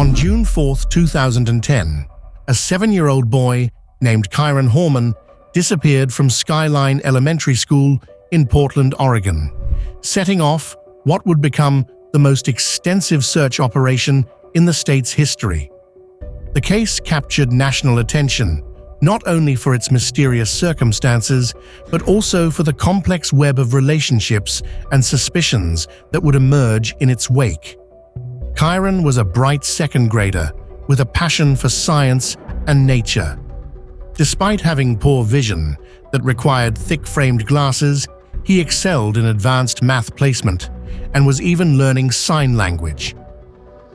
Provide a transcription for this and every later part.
On June 4, 2010, a 7-year-old boy named Kyron Horman disappeared from Skyline Elementary School in Portland, Oregon, setting off what would become the most extensive search operation in the state's history. The case captured national attention, not only for its mysterious circumstances, but also for the complex web of relationships and suspicions that would emerge in its wake. Kyron was a bright second grader with a passion for science and nature. Despite having poor vision that required thick-framed glasses, he excelled in advanced math placement and was even learning sign language.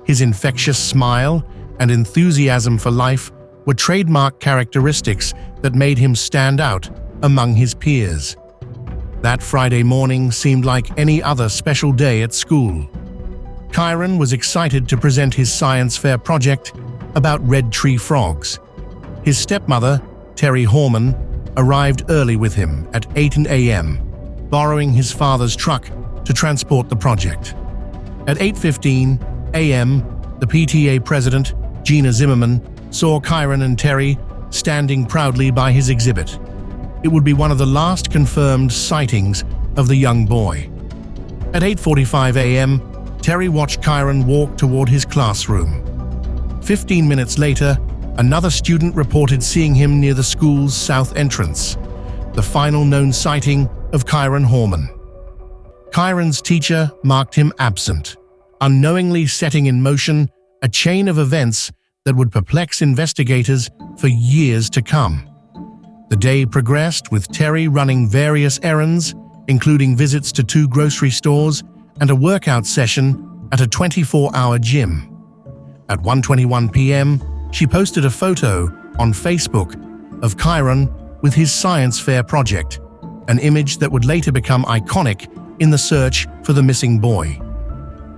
His infectious smile and enthusiasm for life were trademark characteristics that made him stand out among his peers. That Friday morning seemed like any other special day at school. Kyron was excited to present his science fair project about red tree frogs. His stepmother, Terry Horman, arrived early with him at 8 a.m., borrowing his father's truck to transport the project. At 8:15 a.m., the PTA president, Gina Zimmerman, saw Kyron and Terry standing proudly by his exhibit. It would be one of the last confirmed sightings of the young boy. At 8:45 a.m., Terry watched Kyron walk toward his classroom. 15 minutes later, another student reported seeing him near the school's south entrance, the final known sighting of Kyron Horman. Kyron's teacher marked him absent, unknowingly setting in motion a chain of events that would perplex investigators for years to come. The day progressed with Terry running various errands, including visits to 2 grocery stores and a workout session at a 24-hour gym. At 1:21 p.m., she posted a photo on Facebook of Kyron with his science fair project, an image that would later become iconic in the search for the missing boy.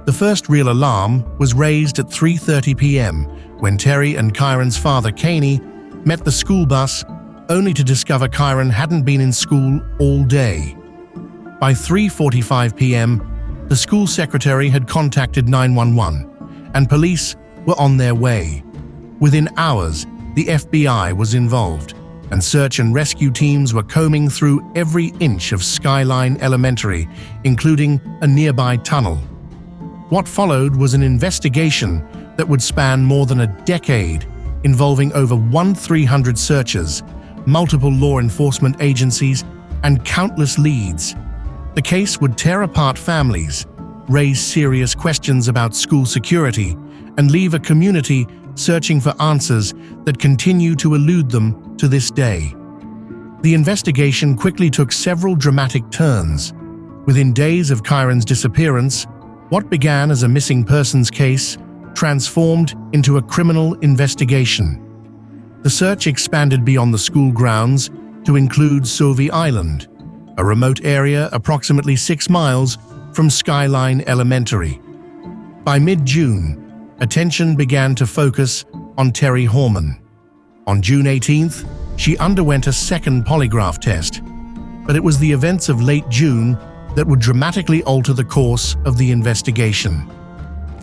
The first real alarm was raised at 3:30 p.m. when Terry and Kyron's father, Kanye, met the school bus only to discover Kyron hadn't been in school all day. By 3:45 p.m., the school secretary had contacted 911, and police were on their way. Within hours, the FBI was involved, and search and rescue teams were combing through every inch of Skyline Elementary, including a nearby tunnel. What followed was an investigation that would span more than a decade, involving over 1,300 searchers, multiple law enforcement agencies, and countless leads. The case would tear apart families, raise serious questions about school security, and leave a community searching for answers that continue to elude them to this day. The investigation quickly took several dramatic turns. Within days of Kyron's disappearance, what began as a missing persons case transformed into a criminal investigation. The search expanded beyond the school grounds to include Sauvie Island, a remote area approximately 6 miles from Skyline Elementary. By mid-June, attention began to focus on Terry Horman. On June 18th, she underwent a second polygraph test, but it was the events of late June that would dramatically alter the course of the investigation.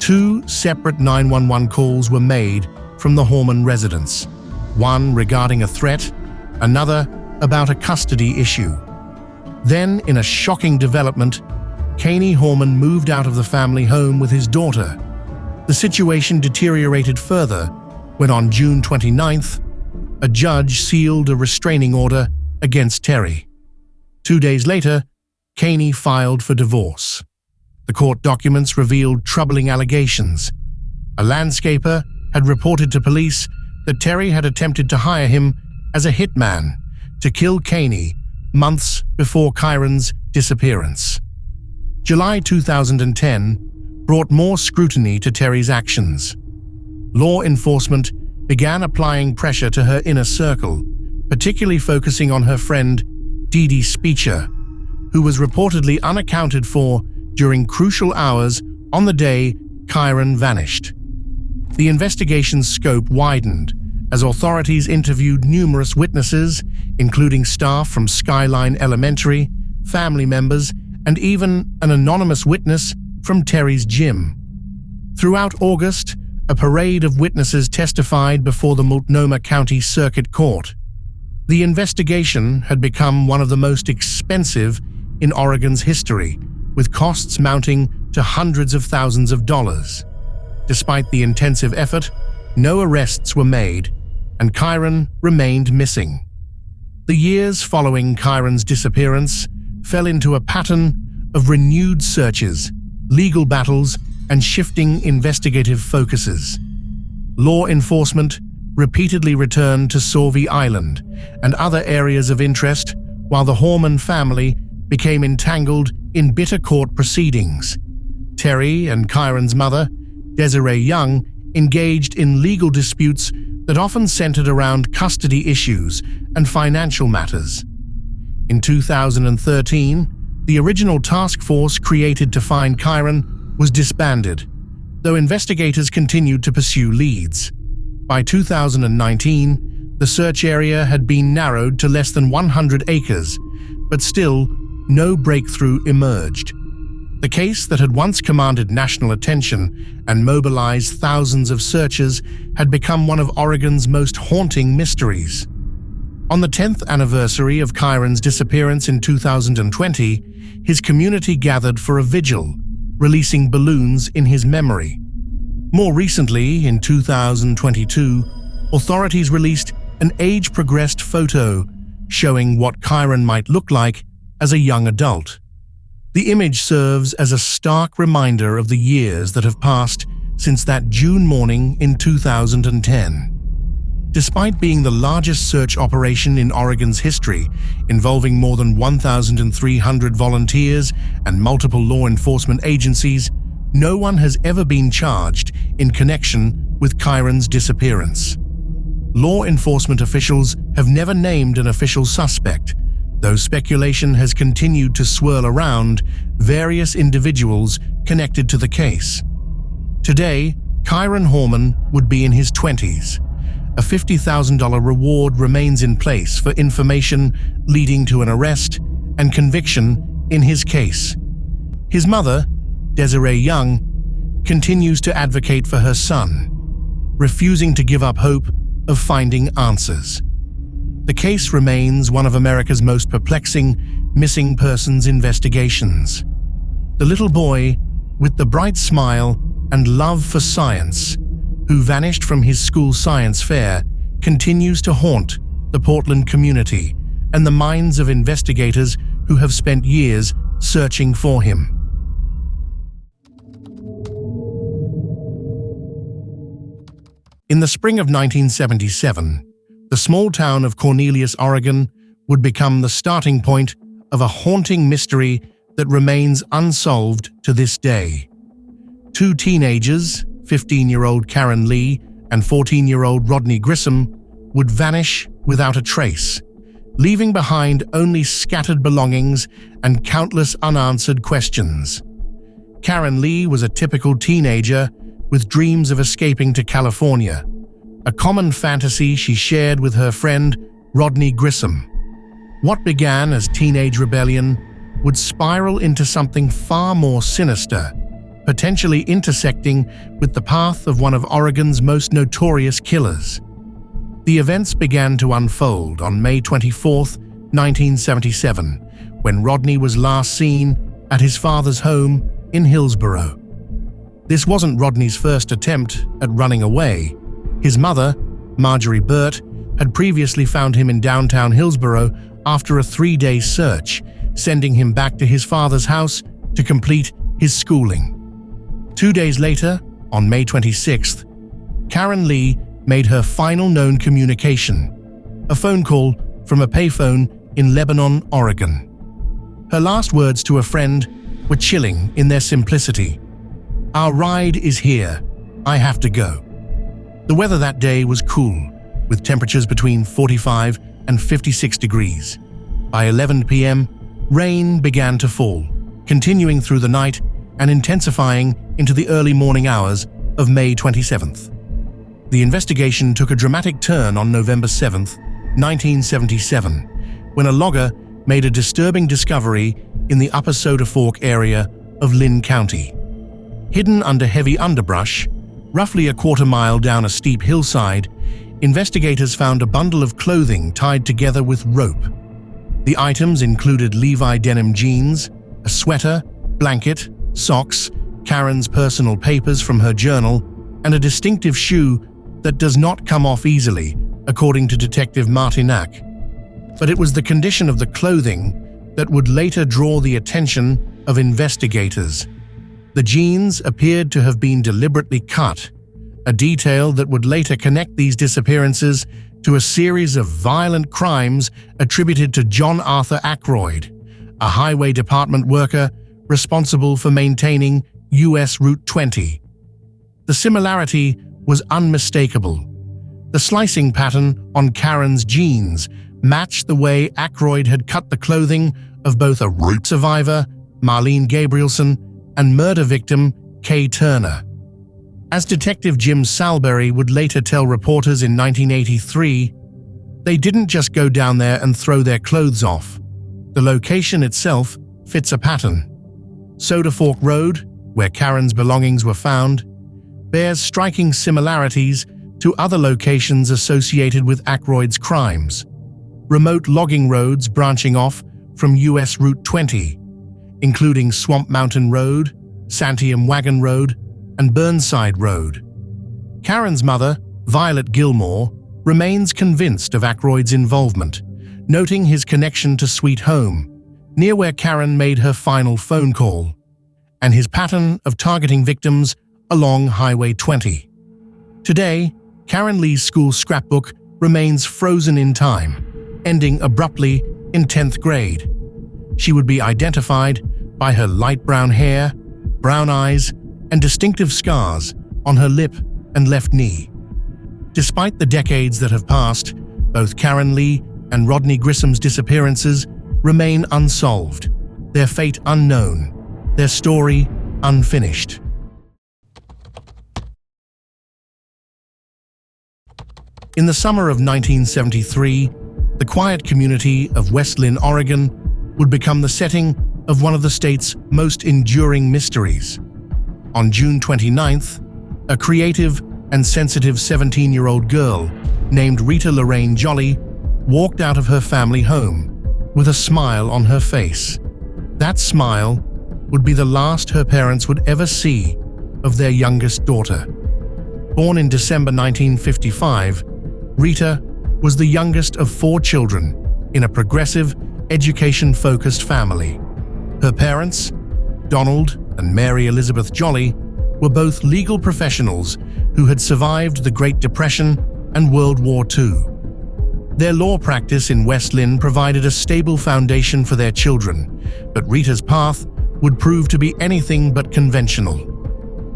2 separate 911 calls were made from the Horman residence, one regarding a threat, another about a custody issue. Then, in a shocking development, Kanye Horman moved out of the family home with his daughter. The situation deteriorated further when on June 29th, a judge sealed a restraining order against Terry. 2 days later, Kanye filed for divorce. The court documents revealed troubling allegations. A landscaper had reported to police that Terry had attempted to hire him as a hitman to kill Kanye months before Kyron's disappearance. July 2010 brought more scrutiny to Terry's actions. Law enforcement began applying pressure to her inner circle, particularly focusing on her friend Dee Dee Speecher, who was reportedly unaccounted for during crucial hours on the day Kyron vanished. The investigation's scope widened as authorities interviewed numerous witnesses, including staff from Skyline Elementary, family members, and even an anonymous witness from Terry's gym. Throughout August, A parade of witnesses testified before the Multnomah County Circuit Court. The investigation had become one of the most expensive in Oregon's history, with costs mounting to hundreds of thousands of dollars. Despite the intensive effort, no arrests were made, and Kyron remained missing. The years following Kyron's disappearance fell into a pattern of renewed searches, legal battles, and shifting investigative focuses. Law enforcement repeatedly returned to Sauvie Island and other areas of interest, while the Horman family became entangled in bitter court proceedings. Terry and Kyron's mother, Desiree Young, engaged in legal disputes that often centered around custody issues and financial matters. In 2013, the original task force created to find Kyron was disbanded, though investigators continued to pursue leads. By 2019, the search area had been narrowed to less than 100 acres, but still, no breakthrough emerged. The case that had once commanded national attention and mobilized thousands of searchers had become one of Oregon's most haunting mysteries. On the 10th anniversary of Kyron's disappearance in 2020, his community gathered for a vigil, releasing balloons in his memory. More recently, in 2022, authorities released an age-progressed photo showing what Kyron might look like as a young adult. The image serves as a stark reminder of the years that have passed since that June morning in 2010. Despite being the largest search operation in Oregon's history, involving more than 1,300 volunteers and multiple law enforcement agencies, no one has ever been charged in connection with Kyron's disappearance. Law enforcement officials have never named an official suspect, though speculation has continued to swirl around various individuals connected to the case. Today, Kyron Horman would be in his 20s. A $50,000 reward remains in place for information leading to an arrest and conviction in his case. His mother, Desiree Young, continues to advocate for her son, refusing to give up hope of finding answers. The case remains one of America's most perplexing missing persons investigations. The little boy, with the bright smile and love for science, who vanished from his school science fair, continues to haunt the Portland community and the minds of investigators who have spent years searching for him. In the spring of 1977, the small town of Cornelius, Oregon, would become the starting point of a haunting mystery that remains unsolved to this day. Two teenagers, 15-year-old Karen Lee and 14-year-old Rodney Grissom, would vanish without a trace, leaving behind only scattered belongings and countless unanswered questions. Karen Lee was a typical teenager with dreams of escaping to California, a common fantasy she shared with her friend Rodney Grissom. What began as teenage rebellion would spiral into something far more sinister, potentially intersecting with the path of one of Oregon's most notorious killers. The events began to unfold on May 24, 1977, when Rodney was last seen at his father's home in Hillsborough. This wasn't Rodney's first attempt at running away. His mother, Marjorie Burt, had previously found him in downtown Hillsborough after a 3-day search, sending him back to his father's house to complete his schooling. 2 days later, on May 26th, Karen Lee made her final known communication, a phone call from a payphone in Lebanon, Oregon. Her last words to a friend were chilling in their simplicity. "Our ride is here. I have to go." The weather that day was cool, with temperatures between 45 and 56 degrees. By 11 p.m., rain began to fall, continuing through the night and intensifying into the early morning hours of May 27th. The investigation took a dramatic turn on November 7th, 1977, when a logger made a disturbing discovery in the Upper Soda Fork area of Lynn County. Hidden under heavy underbrush, Roughly a quarter-mile down a steep hillside, investigators found a bundle of clothing tied together with rope. The items included Levi denim jeans, a sweater, blanket, socks, Karen's personal papers from her journal, and a distinctive shoe that does not come off easily, according to Detective Martinac. But it was the condition of the clothing that would later draw the attention of investigators. The jeans appeared to have been deliberately cut, a detail that would later connect these disappearances to a series of violent crimes attributed to John Arthur Ackroyd, a highway department worker responsible for maintaining US Route 20. The similarity was unmistakable. The slicing pattern on Karen's jeans matched the way Ackroyd had cut the clothing of both a rape survivor, Marlene Gabrielson, and murder victim, Kay Turner. As Detective Jim Salberry would later tell reporters in 1983, they didn't just go down there and throw their clothes off. The location itself fits a pattern. Soda Fork Road, where Karen's belongings were found, bears striking similarities to other locations associated with Ackroyd's crimes. Remote logging roads branching off from US Route 20, including Swamp Mountain Road, Santiam Wagon Road, and Burnside Road. Karen's mother, Violet Gilmore, remains convinced of Ackroyd's involvement, noting his connection to Sweet Home, near where Karen made her final phone call, and his pattern of targeting victims along Highway 20. Today, Karen Lee's school scrapbook remains frozen in time, ending abruptly in 10th grade. She would be identified by her light brown hair, brown eyes, and distinctive scars on her lip and left knee. Despite the decades that have passed, both Karen Lee and Rodney Grissom's disappearances remain unsolved, their fate unknown, their story unfinished. In the summer of 1973, the quiet community of West Lynn, Oregon, would become the setting of one of the state's most enduring mysteries. On June 29th, a creative and sensitive 17-year-old girl named Rita Lorraine Jolly walked out of her family home with a smile on her face. That smile would be the last her parents would ever see of their youngest daughter. Born in December 1955, Rita was the youngest of 4 children in a progressive, education-focused family. Her parents, Donald and Mary Elizabeth Jolly, were both legal professionals who had survived the Great Depression and World War II. Their law practice in West Lynn provided a stable foundation for their children, but Rita's path would prove to be anything but conventional.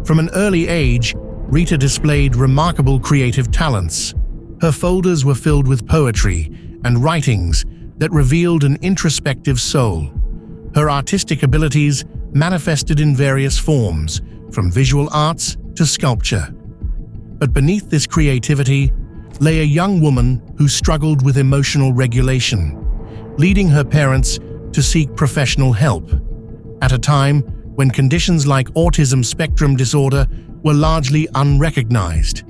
From an early age, Rita displayed remarkable creative talents. Her folders were filled with poetry and writings that revealed an introspective soul. Her artistic abilities manifested in various forms, from visual arts to sculpture. But beneath this creativity lay a young woman who struggled with emotional regulation, leading her parents to seek professional help. At a time when conditions like autism spectrum disorder were largely unrecognized.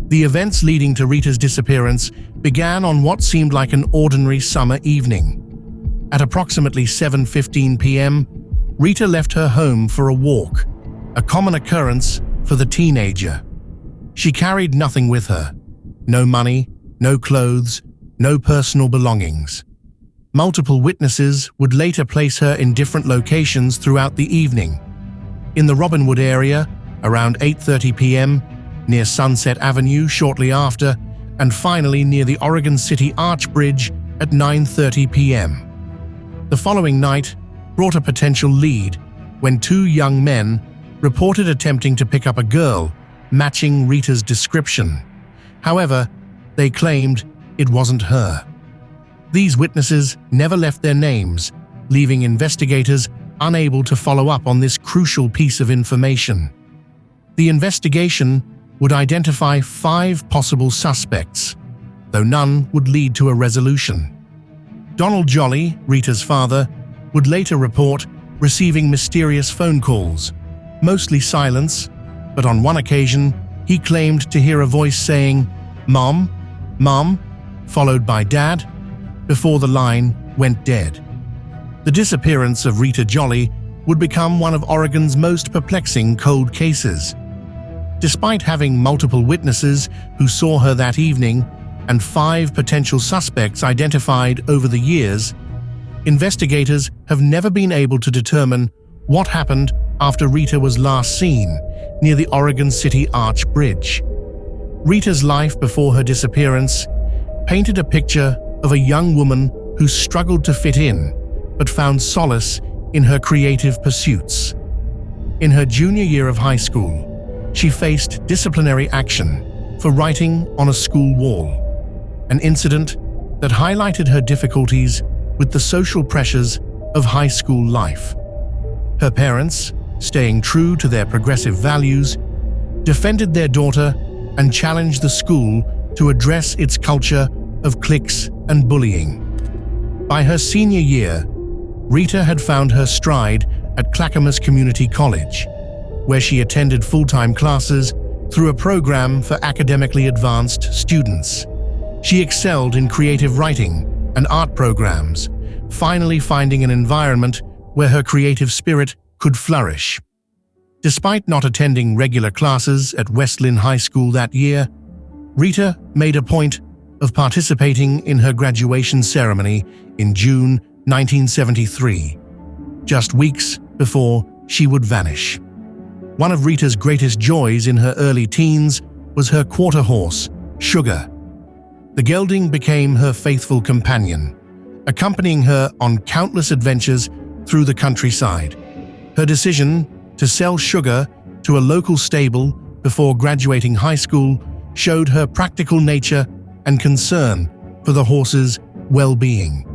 The events leading to Rita's disappearance began on what seemed like an ordinary summer evening. At approximately 7:15 p.m., Rita left her home for a walk, a common occurrence for the teenager. She carried nothing with her. No money, no clothes, no personal belongings. Multiple witnesses would later place her in different locations throughout the evening. In the Robinwood area, around 8:30 p.m., near Sunset Avenue shortly after, and finally near the Oregon City Arch Bridge at 9:30 p.m. The following night brought a potential lead when 2 young men reported attempting to pick up a girl matching Rita's description. However, they claimed it wasn't her. These witnesses never left their names, leaving investigators unable to follow up on this crucial piece of information. The investigation would identify 5 possible suspects, though none would lead to a resolution. Donald Jolly, Rita's father, would later report receiving mysterious phone calls, mostly silence, but on one occasion, He claimed to hear a voice saying, "Mom, Mom," followed by "Dad," before the line went dead. The disappearance of Rita Jolly would become one of Oregon's most perplexing cold cases. Despite having multiple witnesses who saw her that evening and 5 potential suspects identified over the years, investigators have never been able to determine what happened after Rita was last seen near the Oregon City Arch Bridge. Rita's life before her disappearance painted a picture of a young woman who struggled to fit in but found solace in her creative pursuits. In her junior year of high school, she faced disciplinary action for writing on a school wall, an incident that highlighted her difficulties with the social pressures of high school life. Her parents, staying true to their progressive values, defended their daughter and challenged the school to address its culture of cliques and bullying. By her senior year, Rita had found her stride at Clackamas Community College, where she attended full-time classes through a program for academically advanced students. She excelled in creative writing and art programs, finally finding an environment where her creative spirit could flourish. Despite not attending regular classes at West Linn High School that year, Rita made a point of participating in her graduation ceremony in June 1973, just weeks before she would vanish. One of Rita's greatest joys in her early teens was her quarter horse, Sugar. The gelding became her faithful companion, accompanying her on countless adventures through the countryside. Her decision to sell Sugar to a local stable before graduating high school showed her practical nature and concern for the horse's well-being.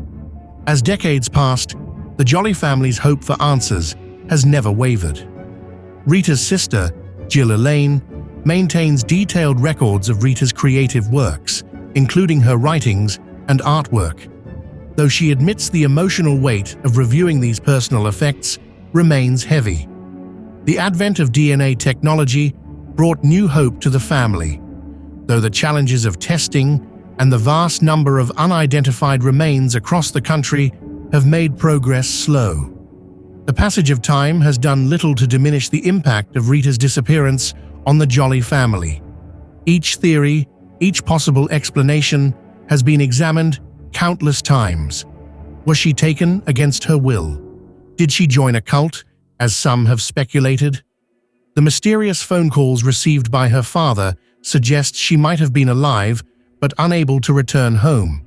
As decades passed, the Jolly family's hope for answers has never wavered. Rita's sister, Jill Elaine, maintains detailed records of Rita's creative works, including her writings and artwork. Though she admits the emotional weight of reviewing these personal effects remains heavy. The advent of DNA technology brought new hope to the family, though the challenges of testing and the vast number of unidentified remains across the country have made progress slow. The passage of time has done little to diminish the impact of Rita's disappearance on the Jolly family. Each theory, each possible explanation has been examined countless times. Was she taken against her will? Did she join a cult, as some have speculated? The mysterious phone calls received by her father suggest she might have been alive but unable to return home.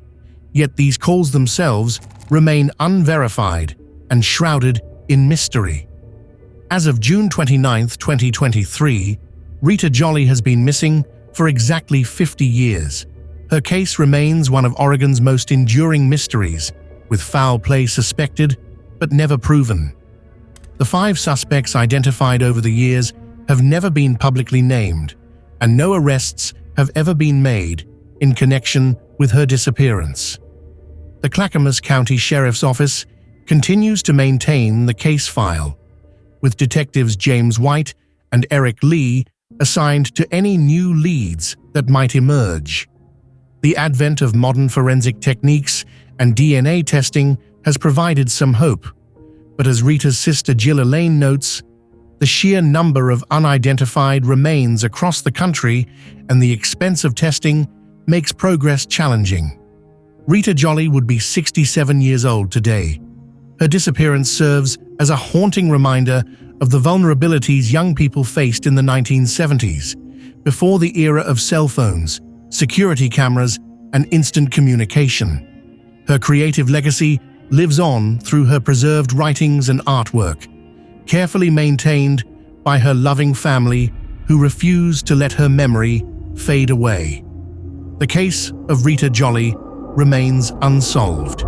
Yet these calls themselves remain unverified and shrouded in mystery. As of June 29, 2023, Rita Jolly has been missing for exactly 50 years. Her case remains one of Oregon's most enduring mysteries, with foul play suspected but never proven. The 5 suspects identified over the years have never been publicly named, and no arrests have ever been made in connection with her disappearance. The Clackamas County Sheriff's Office continues to maintain the case file, with detectives James White and Eric Lee assigned to any new leads that might emerge. The advent of modern forensic techniques and DNA testing has provided some hope, but as Rita's sister Jill Elaine notes, the sheer number of unidentified remains across the country and the expense of testing makes progress challenging. Rita Jolly would be 67 years old today. Her disappearance serves as a haunting reminder of the vulnerabilities young people faced in the 1970s, before the era of cell phones, security cameras, and instant communication. Her creative legacy lives on through her preserved writings and artwork, carefully maintained by her loving family who refused to let her memory fade away. The case of Rita Jolly remains unsolved,